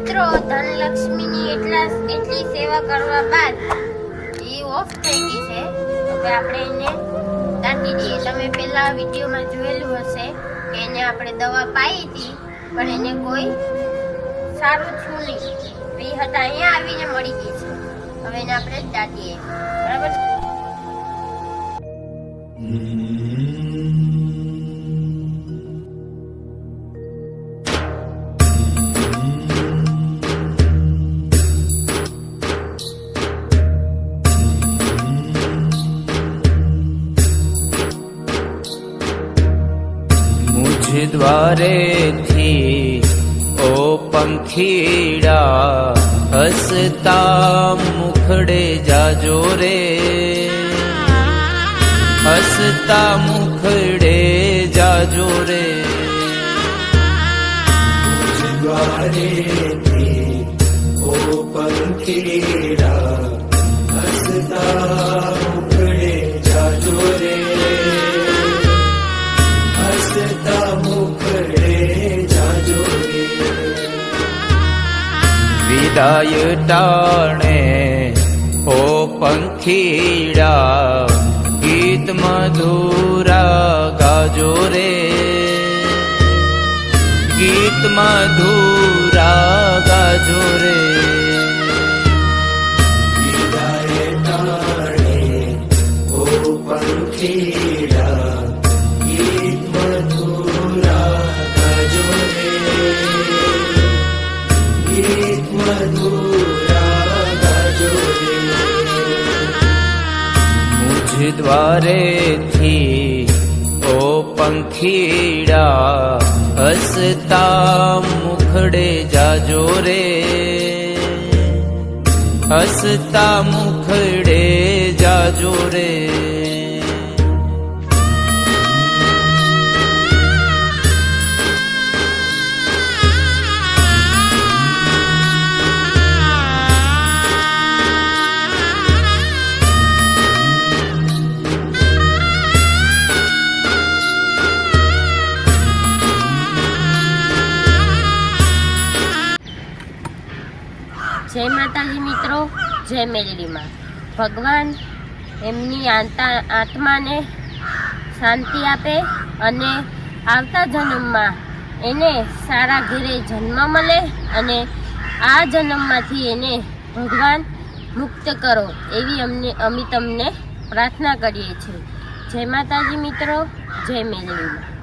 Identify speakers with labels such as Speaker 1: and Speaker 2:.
Speaker 1: મિત્રો ધનલક્ષ્મીની એટલી સેવા કરવા બાદ એ ઓફ થઈ ગઈ છે. હવે આપણે એને દાટી દઈએ. તમે પહેલા વિડીયોમાં જોયેલું હશે કે એને આપણે દવા પાઈ હતી પણ એને કોઈ સારું થયું નહીં. એ હતા અહીંયા આવીને મળી ગઈ છે. હવે એને આપણે દાટીએ. બરાબર.
Speaker 2: द्वारे थी ओ पंखीड़ा हसता मुखड़े जाजो रे, हसता मुखड़े जाजो रे.
Speaker 3: द्वारे थी ओ पंखीड़ा हसता मुखड़े जाजो रे, हसता मुखड़े जाजो रे.
Speaker 2: विदाय टाणे ओ पंखीड़ा गीत मधुरा गाजो रे, गीत मधुरा गाजो रे.
Speaker 3: विदाय टाणे ओ पंखीड़ा गीत मधुरा गाजो रे, गीत मधुरा गाजो रे.
Speaker 2: मुझ द्वारे थी ओ पंखीड़ा हसता मुखड़े जाजो रे, हसता मुखड़े जाजो रे.
Speaker 1: જય માતાજી મિત્રો, જય મેલડીમાં. ભગવાન એમની આત્માને શાંતિ આપે અને આવતા જન્મમાં એને સારા ઘરે જન્મ મળે અને આ જન્મમાંથી એને ભગવાન મુક્ત કરો એવી અમે તમને પ્રાર્થના કરીએ છીએ. જય માતાજી મિત્રો, જય મેલડીમાં.